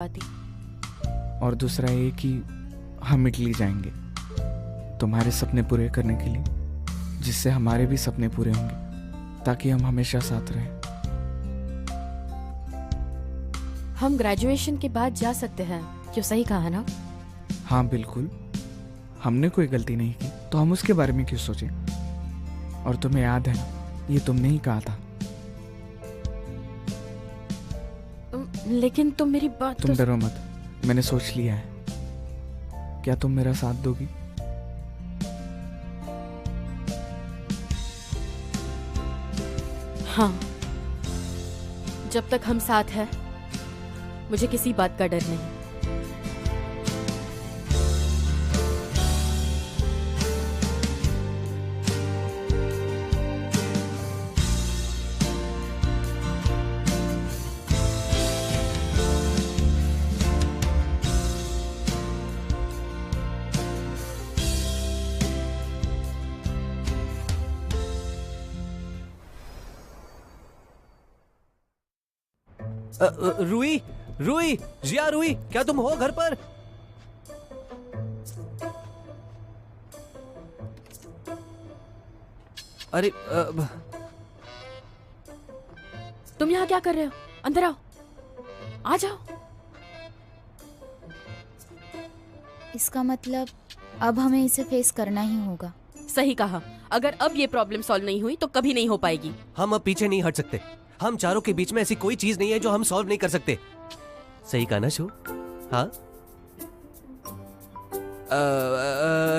पाती। और दूसरा ये कि हम इटली जाएंगे तुम्हारे सपने पूरे करने के लिए, जिससे हमारे भी सपने पूरे होंगे, ताकि हम हमेशा साथ रहें। हम ग्रेजुएशन के बाद जा सकते हैं, क्यों? सही कहा ना? हाँ बिल्कुल, हमने कोई गलती नहीं की तो हम उसके बारे में क्यों सोचें। और तुम्हें याद है ना, ये तुमने ही कहा था। लेकिन तुम मेरी बात तुम डरो मत, मैंने सोच लिया है। क्या तुम मेरा साथ दोगी? हाँ, जब तक हम साथ हैं मुझे किसी बात का डर नहीं। रूही, रूही, जिया, रूही, क्या तुम हो घर पर? अरे तुम यहाँ क्या कर रहे हो? अंदर आओ, आ जाओ। इसका मतलब अब हमें इसे फेस करना ही होगा। सही कहा, अगर अब ये प्रॉब्लम सॉल्व नहीं हुई तो कभी नहीं हो पाएगी। हम अब पीछे नहीं हट सकते। हम चारों के बीच में ऐसी कोई चीज नहीं है जो हम सॉल्व नहीं कर सकते। सही कहा ना शो? हाँ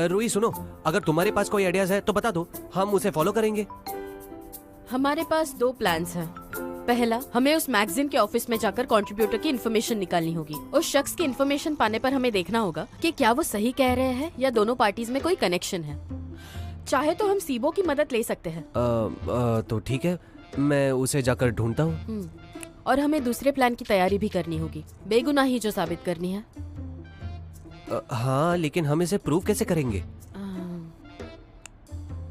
रूही सुनो, अगर तुम्हारे पास कोई आइडियाज है तो बता दो, हम उसे फॉलो करेंगे। हमारे पास दो प्लान्स हैं। पहला, हमें उस मैगजीन के ऑफिस में जाकर कंट्रीब्यूटर की इन्फॉर्मेशन निकालनी होगी। उस शख्स की इन्फॉर्मेशन पाने पर हमें देखना होगा कि क्या वो सही कह रहे हैं या दोनों पार्टीज में कोई कनेक्शन है। चाहे तो हम सीबो की मदद ले सकते हैं। तो ठीक है, मैं उसे जाकर ढूंढता हूँ। और हमें दूसरे प्लान की तैयारी भी करनी होगी, बेगुनाही जो साबित करनी है। हाँ, लेकिन हम इसे प्रूव कैसे करेंगे?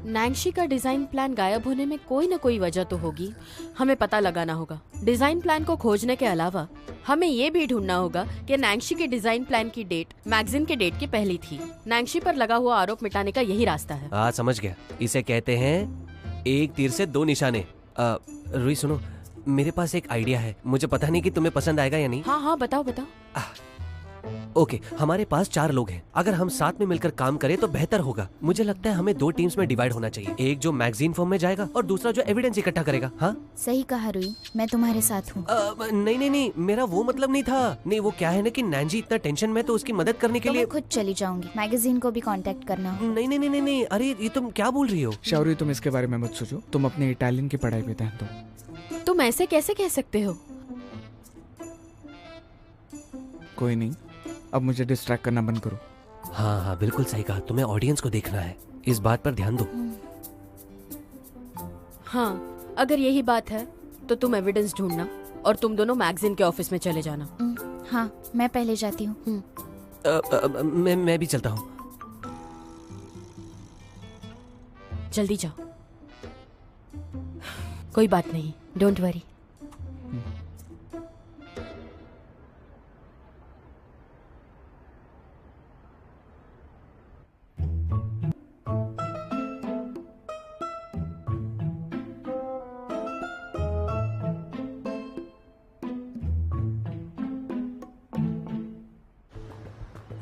नैंशी का डिजाइन प्लान गायब होने में कोई न कोई वजह तो होगी। हमें पता लगाना होगा। डिजाइन प्लान को खोजने के अलावा हमें ये भी ढूंढना होगा कि नैंशी के डिजाइन प्लान की डेट मैगजीन के डेट की पहली थी। नैंशी पर लगा हुआ आरोप मिटाने का यही रास्ता है। हाँ समझ गया, इसे कहते हैं एक तीर से दो निशाने। रूही सुनो, मेरे पास एक आइडिया है। मुझे पता नहीं कि तुम्हें पसंद आएगा या नहीं। हाँ हाँ, बताओ बताओ। ओके, हमारे पास 4 लोग हैं। अगर हम साथ में मिलकर काम करें तो बेहतर होगा। मुझे लगता है हमें 2 टीम्स में डिवाइड होना चाहिए। एक जो मैगजीन फॉर्म में जाएगा और दूसरा जो एविडेंस इकट्ठा करेगा। हाँ सही कहा रूही, मैं तुम्हारे साथ हूँ। नहीं नहीं नहीं, मेरा वो मतलब नहीं था। नहीं, वो क्या है ना कि नैंजी इतना टेंशन में, तो उसकी मदद करने के तो लिए मैं खुद चली जाऊंगी। मैगजीन को भी कांटेक्ट करना होगा। नहीं नहीं नहीं नहीं, अरे ये तुम क्या बोल रही हो? शौर्य, तुम इसके बारे में मत सोचो। तुम अपने इटालियन की पढ़ाई पे ध्यान दो। तुम ऐसे कैसे कह सकते हो? कोई नहीं, अब मुझे डिस्ट्रैक्ट करना बंद करो। हाँ हाँ बिल्कुल सही कहा, तुम्हें ऑडियंस को देखना है, इस बात पर ध्यान दो। हाँ, अगर यही बात है तो तुम एविडेंस ढूंढना और तुम दोनों मैगजीन के ऑफिस में चले जाना। हाँ, मैं पहले जाती हूँ। मैं भी चलता हूँ। जल्दी जाओ। कोई बात नहीं, डोंट वरी।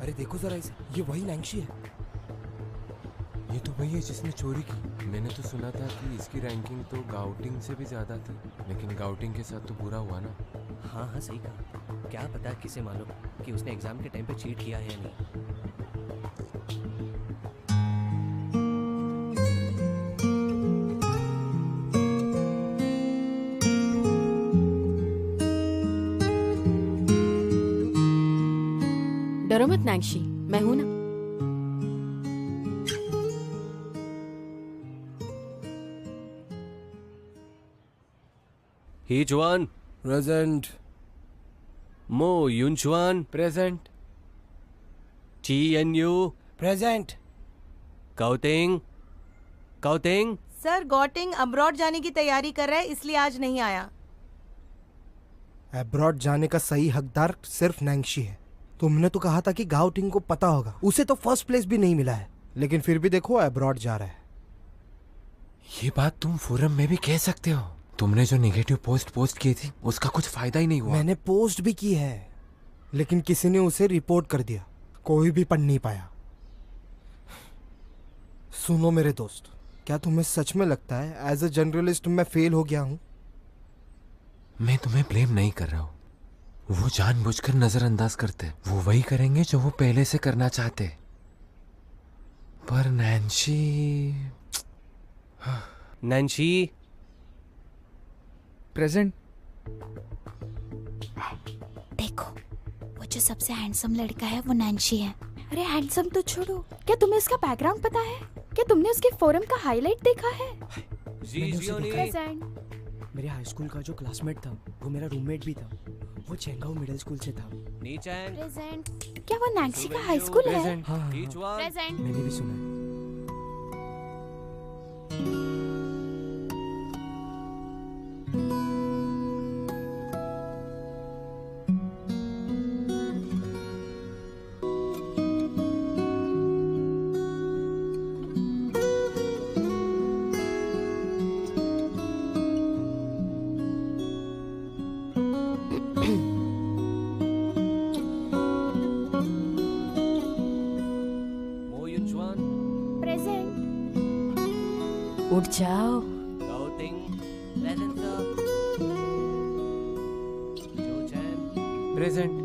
अरे देखो जरा इसे, ये वही नैंशी है। ये तो वही है जिसने चोरी की। मैंने तो सुना था कि इसकी रैंकिंग तो गाउटिंग से भी ज्यादा थी, लेकिन गाउटिंग के साथ तो बुरा हुआ ना। हाँ हाँ सही कहा। क्या पता किसे मालूम कि उसने एग्जाम के टाइम पे चीट किया है या नहीं। डरो मत नैंशी, मैं हूं ना। ही Juan present. Mo Yunchuan present. ची एन यू प्रेजेंट। काउटिंग काउटिंग। सर, गॉटिंग अब्रॉड जाने की तैयारी कर रहा है, इसलिए आज नहीं आया। अब्रॉड जाने का सही हकदार सिर्फ नैंगशी है। तुमने तो कहा था कि गाओ टिंग को पता होगा, उसे तो फर्स्ट प्लेस भी नहीं मिला है, लेकिन फिर भी देखो अब्रॉड जा रहा है। ये बात तुम फोरम में भी कह सकते हो। तुमने जो नेगेटिव पोस्ट की थी उसका कुछ फायदा ही नहीं हुआ। मैंने पोस्ट भी की है, लेकिन किसी ने उसे रिपोर्ट कर दिया, कोई भी पढ़ नहीं पाया। सुनो मेरे दोस्त, क्या तुम्हें सच में लगता है एज अ जर्नलिस्ट मैं फेल हो गया हूं? मैं तुम्हें ब्लेम नहीं कर रहा हूँ। वो जानबूझकर नजरअंदाज करते, वो वही करेंगे जो वो पहले से करना चाहते। पर नैन्शी प्रेजेंट। देखो, वो जो सबसे हैंडसम लड़का है वो नैन्शी है। अरे हैंडसम तो छोड़ो, क्या तुम्हें उसका बैकग्राउंड पता है? क्या तुमने उसके फोरम का हाईलाइट देखा है? प्रेजेंट। मेरे हाई स्कूल का जो क्लासमेट था वो मेरा रूममेट भी था। वो चेंगाओ मिडिल स्कूल से था। प्रेजेंट। क्या वो नैन्सी का हाई स्कूल है? हाँ, प्रेजेंट। मैंने भी सुना है। उठ जाओ। प्रेजेंट।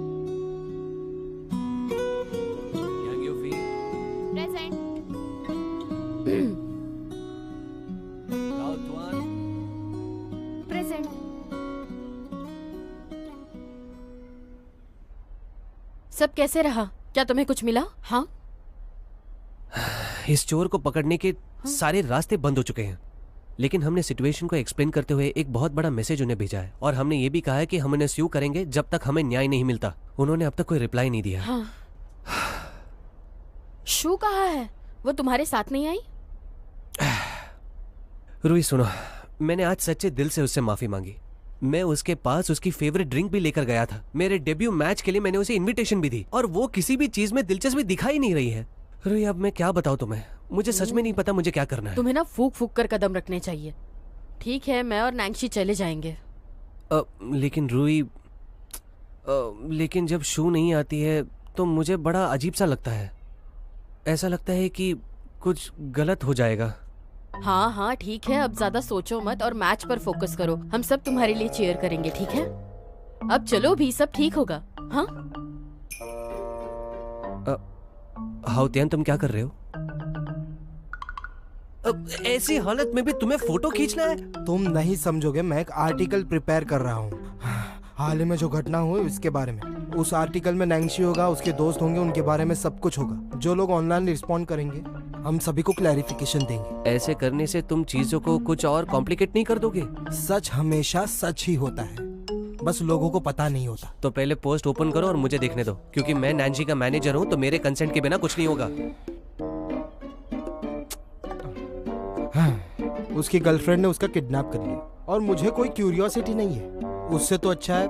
प्रेजेंट। सब कैसे रहा? क्या तुम्हें कुछ मिला? हाँ, इस चोर को पकड़ने के सारे रास्ते बंद हो चुके हैं, लेकिन हमने सिचुएशन को एक्सप्लेन करते हुए एक बहुत बड़ा मैसेज उन्हें भेजा है और हमने ये भी कहा है कि हम उन्हें स्यू करेंगे जब तक हमें न्याय नहीं मिलता। उन्होंने अब तक कोई रिप्लाई नहीं दिया। हाँ। शू कहाँ है? वो तुम्हारे साथ नहीं आई? रूही सुनो, मैंने आज सच्चे दिल से उससे माफी मांगी। मैं उसके पास उसकी फेवरेट ड्रिंक भी लेकर गया था। मेरे डेब्यू मैच के लिए मैंने उसे इनविटेशन भी दी और वो किसी भी चीज में दिलचस्पी दिखाई नहीं रही है। रूही अब मैं क्या बताऊं तुम्हें, मुझे सच में नहीं पता मुझे क्या करना है। तुम्हें ना फूक फूक कर कदम रखने चाहिए। ठीक है, मैं और नैंशी चले जाएंगे। लेकिन रूही, लेकिन जब शू नहीं आती है तो मुझे बड़ा अजीब सा लगता है। ऐसा लगता है कि कुछ गलत हो जाएगा। हाँ हाँ ठीक है, अब ज्यादा सोचो मत और मैच पर फोकस करो। हम सब तुम्हारे लिए चीयर करेंगे, ठीक है? अब चलो भी, सब ठीक होगा। हाँ हाउतियान, तुम क्या कर रहे हो? अब ऐसी हालत में भी तुम्हें फोटो खींचना है? तुम नहीं समझोगे, मैं एक आर्टिकल प्रिपेयर कर रहा हूँ हाल ही में जो घटना हुई उसके बारे में। उस आर्टिकल में नैंगशी होगा, उसके दोस्त होंगे, उनके बारे में सब कुछ होगा। जो लोग ऑनलाइन रिस्पॉन्ड करेंगे हम सभी को क्लैरिफिकेशन देंगे। ऐसे करने से तुम चीजों को कुछ और कॉम्प्लिकेट नहीं कर दोगे? सच हमेशा सच ही होता है, बस लोगों को पता नहीं होता। तो पहले पोस्ट ओपन करो और मुझे देखने दो, क्योंकि मैं नैंसी का मैनेजर हूँ तो मेरे कंसेंट के बिना कुछ नहीं होगा। उसकी गर्लफ्रेंड ने उसका किडनैप कर लिया और मुझे कोई क्यूरियोसिटी नहीं है। उससे तो अच्छा है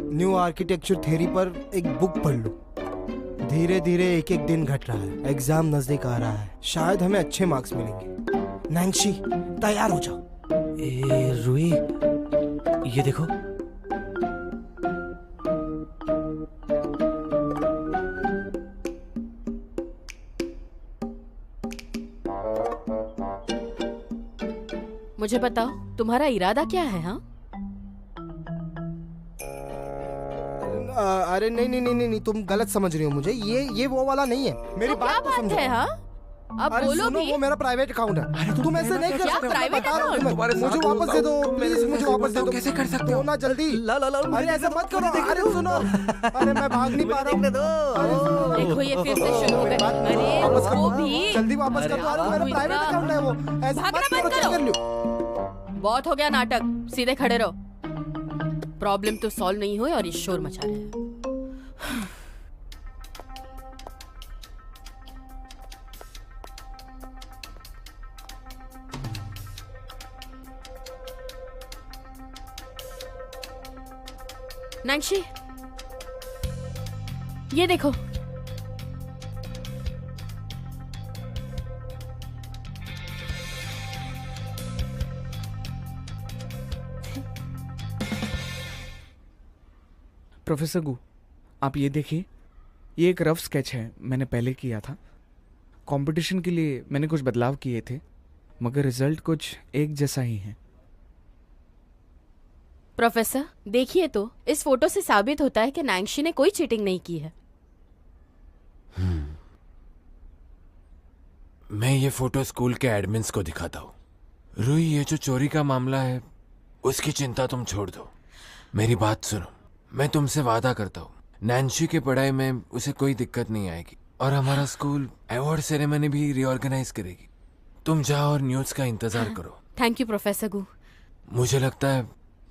न्यू आर्किटेक्चर थ्योरी पर एक बुक पढ़ लूं। धीरे धीरे एक एक दिन घट रहा है, एग्जाम नजदीक आ रहा है, शायद हमें अच्छे मार्क्स मिलेंगे। नैंसी तैयार हो जाओ। रूही, ये देखो। मुझे बताओ, तुम्हारा इरादा क्या है? हाँ, अरे नहीं नहीं नहीं नहीं, तुम गलत समझ रही हो मुझे। ये वो वाला नहीं है, मेरी तो क्या बात तो बात समझो। है? हाँ, अब अरे बोलो सुनो, भी। वो मेरा प्राइवेट अकाउंट है। तुम ऐसे नहीं कर क्या सकते। private बता रहा हूँ account? तुम्हें। मुझे वापस दे दो प्लीज, मुझे वापस दे दो। कैसे कर सकते दो हो? ना जल्दी। ला ला ला, अरे ऐसा मत करो। अरे सुनो, अरे मैं भाग नहीं पा रहा हूँ। अरे सुनो। देखो ये फिर से शुरू हो गया। अरे वापस वो करो, भी जल्दी वापस कर दो। अरे मेरा अरे प्राइवेट इतना- अकाउंट है वो। ऐसे भागना मत बंद करो, करो। चेक कर लो। बहुत हो गया नाटक, सीधे खड़े रहो। प्रॉब्लम तो सॉल्व नहीं हुई और ये शोर मचा रहे हैं। नैंशी, ये देखो। प्रोफेसर गु, आप ये देखिए, ये एक रफ स्केच है, मैंने पहले किया था। कंपटीशन के लिए मैंने कुछ बदलाव किए थे, मगर रिजल्ट कुछ एक जैसा ही है। प्रोफेसर देखिए तो, इस फोटो से साबित होता है कि नैंशी ने कोई चीटिंग नहीं की है। मैं ये फोटो स्कूल के एडमिन्स को दिखाता हूँ। रूही, ये जो चोरी का मामला है उसकी चिंता तुम छोड़ दो, मेरी बात सुनो। मैं तुमसे वादा करता हूँ, नैंशी की पढ़ाई में उसे कोई दिक्कत नहीं आएगी और हमारा स्कूल अवार्ड सेरेमनी भी रीऑर्गेनाइज करेगी। तुम जाओ और न्यूज़ का इंतजार करो। थैंक यू प्रोफेसर गु। मुझे लगता है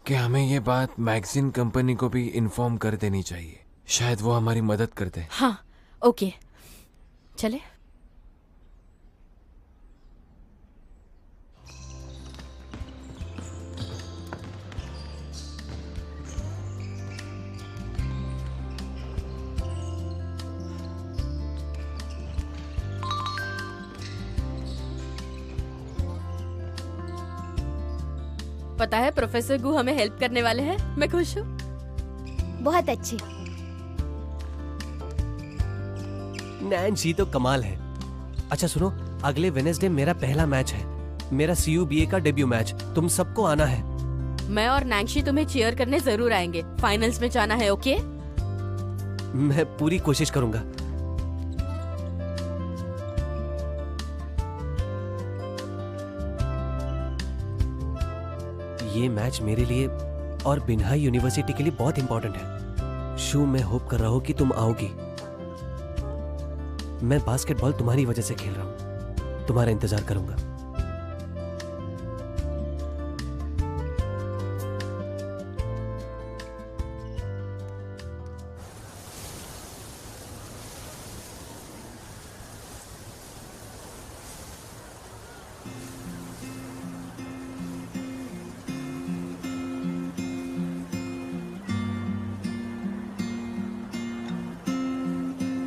कि हमें ये बात मैगजीन कंपनी को भी इन्फॉर्म कर देनी चाहिए, शायद वो हमारी मदद कर दे। हाँ, ओके, चले। पता है प्रोफेसर गु हमें हेल्प करने वाले हैं, मैं खुश हूँ। बहुत अच्छे। नैंशी तो कमाल है। अच्छा सुनो, अगले वेडनेसडे मेरा पहला मैच है, मेरा CUBA का डेब्यू मैच। तुम सबको आना है। मैं और नैंशी तुम्हें चीयर करने जरूर आएंगे। फाइनल्स में जाना है, ओके? मैं पूरी कोशिश करूंगा। ये मैच मेरे लिए और बिन्हाई यूनिवर्सिटी के लिए बहुत इंपॉर्टेंट है। शू, मैं होप कर रहा हूं कि तुम आओगी। मैं बास्केटबॉल तुम्हारी वजह से खेल रहा हूं, तुम्हारा इंतजार करूंगा।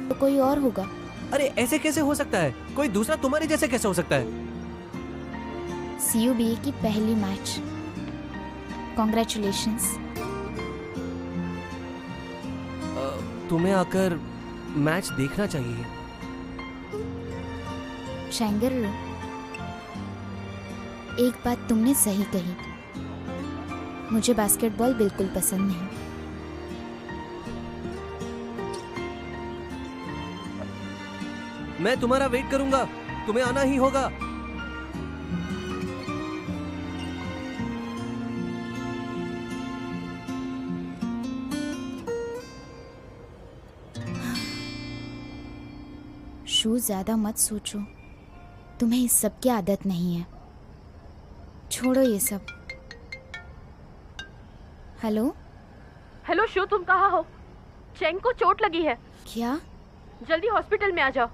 तो कोई और होगा। अरे ऐसे कैसे हो सकता है? कोई दूसरा तुम्हारे जैसे कैसे हो सकता है? CUBA की पहली मैच। कॉन्ग्रेचुलेशंस। तुम्हें आकर मैच देखना चाहिए। शैंगर, एक बात तुमने सही कही, मुझे बास्केटबॉल बिल्कुल पसंद नहीं। मैं तुम्हारा वेट करूंगा, तुम्हें आना ही होगा। शू, ज्यादा मत सोचो, तुम्हें इस सब की आदत नहीं है। छोड़ो ये सब। हेलो हेलो शू, तुम कहाँ हो? चेंग को चोट लगी है, क्या? जल्दी हॉस्पिटल में आ जाओ।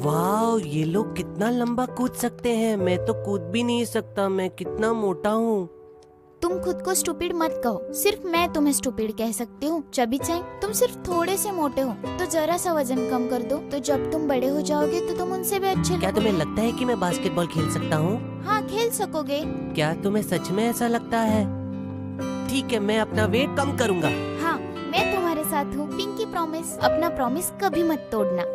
वाह, ये लोग कितना लंबा कूद सकते हैं। मैं तो कूद भी नहीं सकता, मैं कितना मोटा हूँ। तुम खुद को स्टूपिड मत कहो, सिर्फ मैं तुम्हें स्टूपिड कह सकती हूँ। चबी चैंग, तुम सिर्फ थोड़े से मोटे हो, तो जरा सा वजन कम कर दो, तो जब तुम बड़े हो जाओगे तो तुम उनसे भी अच्छे क्या तुम्हें लगता है कि मैं बास्केटबॉल खेल सकता हूँ? हाँ, खेल सकोगे। क्या तुम्हें सच में ऐसा लगता है? ठीक है, मैं अपना वेट कम करूंगा। हाँ, मैं तुम्हारे साथ हूँ। पिंकी प्रॉमिस, अपना प्रॉमिस कभी मत तोड़ना।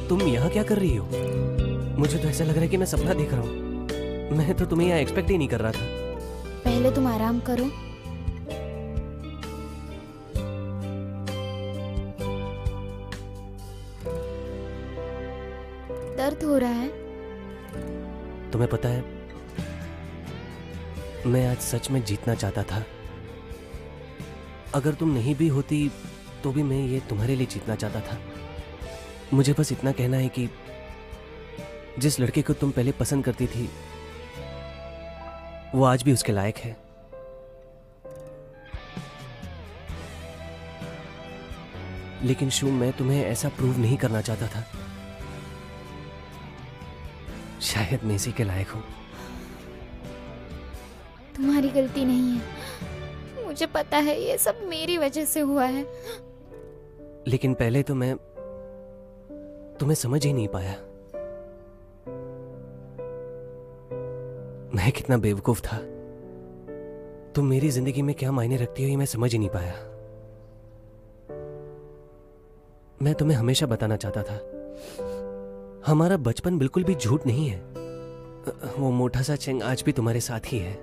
तुम यहाँ क्या कर रही हो? मुझे तो ऐसा लग रहा है कि मैं सपना देख रहा हूँ। मैं तो तुम्हें यहाँ एक्सपेक्ट ही नहीं कर रहा था। पहले तुम आराम करो। दर्द हो रहा है? तुम्हें पता है, मैं आज सच में जीतना चाहता था। अगर तुम नहीं भी होती तो भी मैं ये तुम्हारे लिए जीतना चाहता था। मुझे बस इतना कहना है कि जिस लड़के को तुम पहले पसंद करती थी वो आज भी उसके लायक है। लेकिन शू, मैं तुम्हें ऐसा प्रूव नहीं करना चाहता था। शायद मैं इसी के लायक हूं। तुम्हारी गलती नहीं है, मुझे पता है ये सब मेरी वजह से हुआ है। लेकिन पहले तो मैं तुम्हें समझ ही नहीं पाया। मैं कितना बेवकूफ था। तुम मेरी जिंदगी में क्या मायने रखती हो ये मैं समझ ही नहीं पाया। मैं तुम्हें हमेशा बताना चाहता था, हमारा बचपन बिल्कुल भी झूठ नहीं है। वो मोटा सा चेंग आज भी तुम्हारे साथ ही है।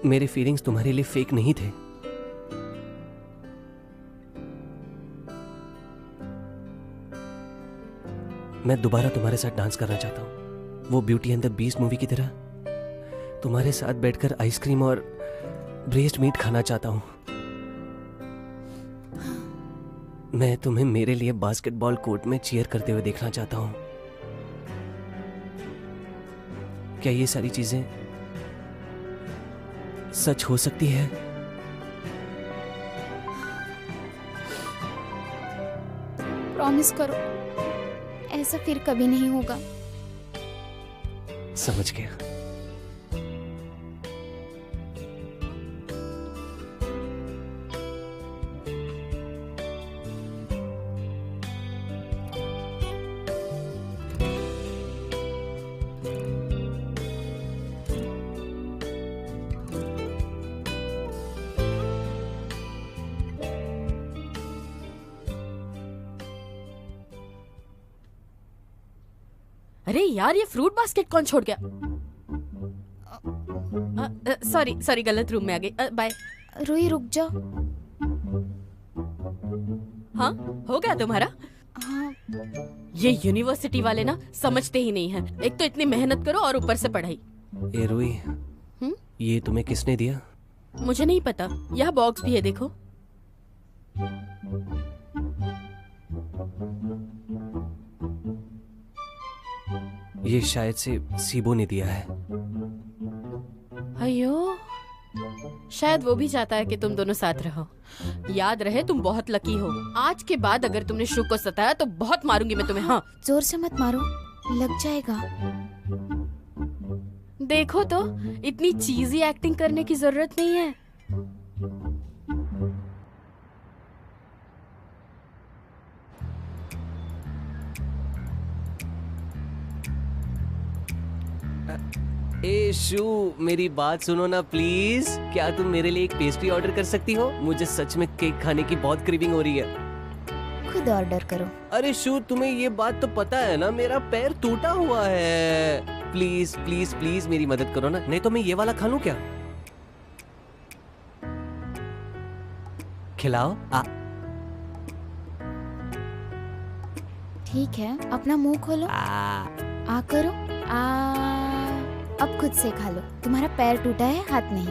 मेरे फीलिंग्स तुम्हारे लिए फेक नहीं थे। मैं दोबारा तुम्हारे साथ डांस करना चाहता हूँ, वो beauty and the beast movie की तरह। तुम्हारे साथ बैठकर आइसक्रीम और ब्रेस्ट मीट खाना चाहता हूँ। मैं तुम्हें मेरे लिए बास्केटबॉल कोर्ट में चीयर करते हुए देखना चाहता हूँ। क्या ये सारी चीजें सच हो सकती है? प्रॉमिस करो, ऐसा फिर कभी नहीं होगा। समझ गया। अरे यार, ये फ्रूट बास्केट कौन छोड़ गया? सॉरी गलत रूम में आ गई। बाय। रूही रुक जाओ। हाँ, हो गया तुम्हारा? हाँ, ये यूनिवर्सिटी वाले ना समझते ही नहीं है। एक तो इतनी मेहनत करो और ऊपर से पढ़ाई। ए रूही, ये तुम्हें किसने दिया? मुझे नहीं पता। यहाँ बॉक्स भी है, देखो। ये शायद से सीबो ने दिया है। अयो, शायद वो भी चाहता है कि तुम दोनों साथ रहो। याद रहे, तुम बहुत लकी हो। आज के बाद अगर तुमने शू को सताया तो बहुत मारूंगी मैं तुम्हें। हाँ, जोर से मत मारो, लग जाएगा। देखो तो, इतनी चीजी एक्टिंग करने की जरूरत नहीं है। ए शू, मेरी बात सुनो ना प्लीज। क्या तुम मेरे लिए एक पेस्ट्री ऑर्डर कर सकती हो? मुझे सच में केक खाने की बहुत क्रेविंग हो रही है। खुद ऑर्डर करो। अरे शू, तुम्हें ये बात तो पता है ना, मेरा पैर टूटा हुआ है। प्लीज प्लीज प्लीज मेरी मदद करो ना, नहीं तो मैं ये वाला खा लूं क्या? खिलाओ। ठीक है, अपना मुंह खोलो। आ करो। अब खुद से खा लो। तुम्हारा पैर टूटा है, हाथ नहीं।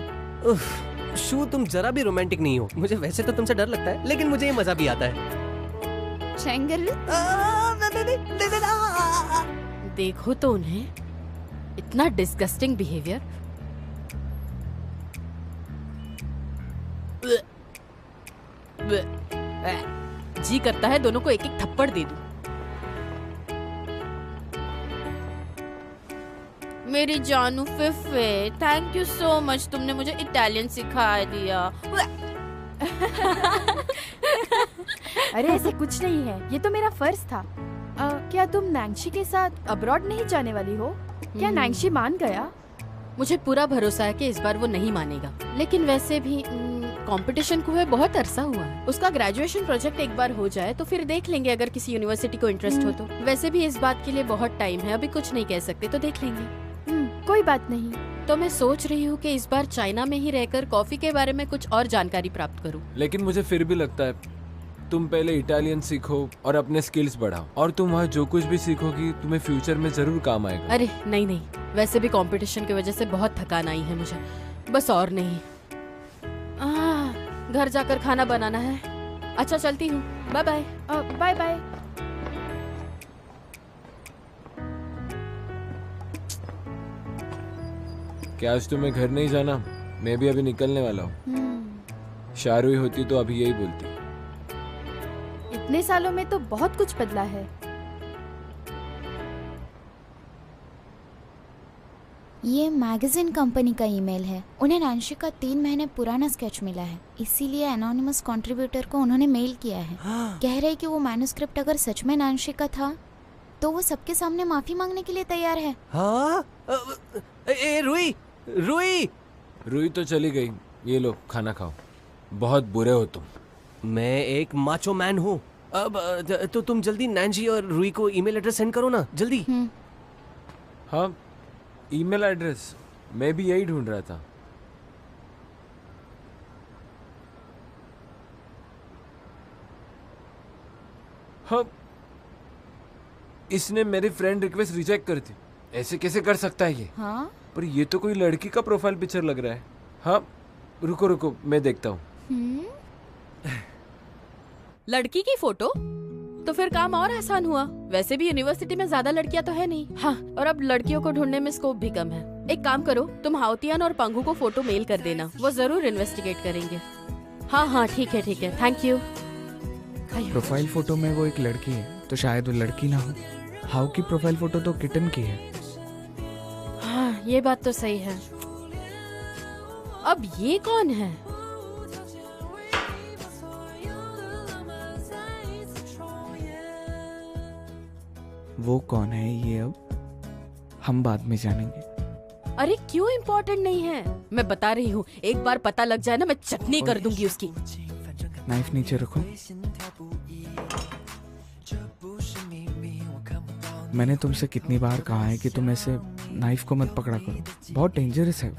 उफ, शू, तुम जरा भी रोमांटिक नहीं हो। मुझे वैसे तो तुमसे डर लगता है, लेकिन मुझे ये मजा भी आता है। देखो तो उन्हें, इतना डिस्गस्टिंग बिहेवियर। जी करता है दोनों को एक एक थप्पड़ दे दूं। मेरी जानू फिफे, थैंक यू सो मच, तुमने मुझे इटालियन सिखा दिया। अरे ऐसे कुछ नहीं है, ये तो मेरा फर्ज था। क्या तुम नैंशी के साथ अब्रॉड नहीं जाने वाली हो? क्या नैंशी मान गया? मुझे पूरा भरोसा है कि इस बार वो नहीं मानेगा, लेकिन वैसे भी कंपटीशन को हुए बहुत अरसा हुआ है। उसका ग्रेजुएशन प्रोजेक्ट एक बार हो जाए तो फिर देख लेंगे अगर किसी यूनिवर्सिटी को इंटरेस्ट हो तो। वैसे भी इस बात के लिए बहुत टाइम है, अभी कुछ नहीं कह सकते, तो देख लेंगे। कोई बात नहीं। तो मैं सोच रही हूँ कि इस बार चाइना में ही रहकर कॉफी के बारे में कुछ और जानकारी प्राप्त करूँ। लेकिन मुझे फिर भी लगता है तुम पहले इटालियन सीखो और अपने स्किल्स बढ़ाओ, और तुम वहाँ जो कुछ भी सीखोगी तुम्हें फ्यूचर में जरूर काम आएगा। अरे नहीं नहीं, वैसे भी कंपटीशन की वजह से बहुत थकान आई है मुझे, बस और नहीं। घर जाकर खाना बनाना है। अच्छा चलती हूँ, बाय बाय। Bye bye. क्या आज तुम्हें घर नहीं जाना? मैं भी अभी निकलने वाला हूँ। शारुई होती तो अभी यही बोलती। इतने सालों में तो बहुत कुछ बदला है। ये मैगजीन कंपनी का ईमेल है। उन्हें नैन्शी का 3 महीने पुराना स्केच मिला है, इसीलिए एनोनिमस कंट्रीब्यूटर को उन्होंने मेल किया है। कह रहे कि वो मैन्युस्क्रिप्ट अगर सच में नैन्शी का था तो वो सबके सामने माफी मांगने के लिए तैयार है। हाँ? रुई रुई रुई तो चली गई, ये लो खाना खाओ। बहुत बुरे हो तुम। मैं एक माचो मैन हूँ। अब तो तुम जल्दी नैन्शी और रुई को ईमेल एड्रेस सेंड करो ना, जल्दी। हाँ, ईमेल एड्रेस मैं भी यही ढूंढ रहा था। हाँ, इसने मेरी फ्रेंड रिक्वेस्ट रिजेक्ट कर दी। ऐसे कैसे कर सकता है ये? हाँ? पर ये तो कोई लड़की का प्रोफाइल पिक्चर लग रहा है। हाँ, रुको रुको मैं देखता हूँ। लड़की की फोटो? तो फिर काम और आसान हुआ। वैसे भी यूनिवर्सिटी में ज्यादा लड़कियां तो है नहीं। हाँ, और अब लड़कियों को ढूंढने में स्कोप भी कम है। एक काम करो, तुम हाउतियान और पंगू को फोटो मेल कर देना, वो जरूर इन्वेस्टिगेट करेंगे। हाँ हाँ ठीक है, थैंक यू। प्रोफाइल फोटो में वो एक लड़की है, तो शायद वो लड़की ना हो। हाउ की प्रोफाइल फोटो तो किटन की है। हाँ, ये बात तो सही है। अब ये कौन है? वो कौन है ये अब हम बाद में जानेंगे। अरे क्यों इम्पोर्टेंट नहीं है? मैं बता रही हूँ, एक बार पता लग जाए ना, मैं चटनी कर दूंगी उसकी। नाइफ नीचे रखो। मैंने तुमसे कितनी बार कहा है कि तुम ऐसे नाइफ को मत पकड़ा करो, बहुत डेंजरस है।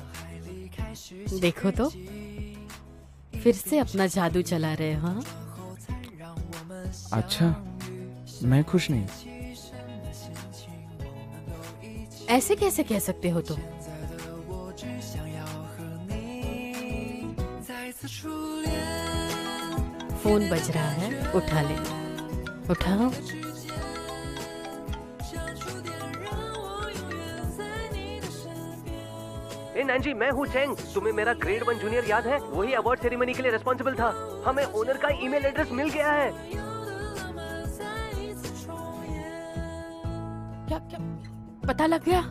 देखो तो फिर से अपना जादू चला रहे हो। हाँ? अच्छा, मैं खुश नहीं। ऐसे कैसे कह सकते हो तुम? फोन बज रहा है, उठा ले। उठाओ। नैन्शी, मैं हूँ चेंग। तुम्हें मेरा ग्रेड 1 जूनियर याद है? वही अवार्ड सेरेमनी के लिए रिस्पॉन्सिबल था। हमें ओनर का ईमेल एड्रेस मिल गया है। क्या पता लग गया?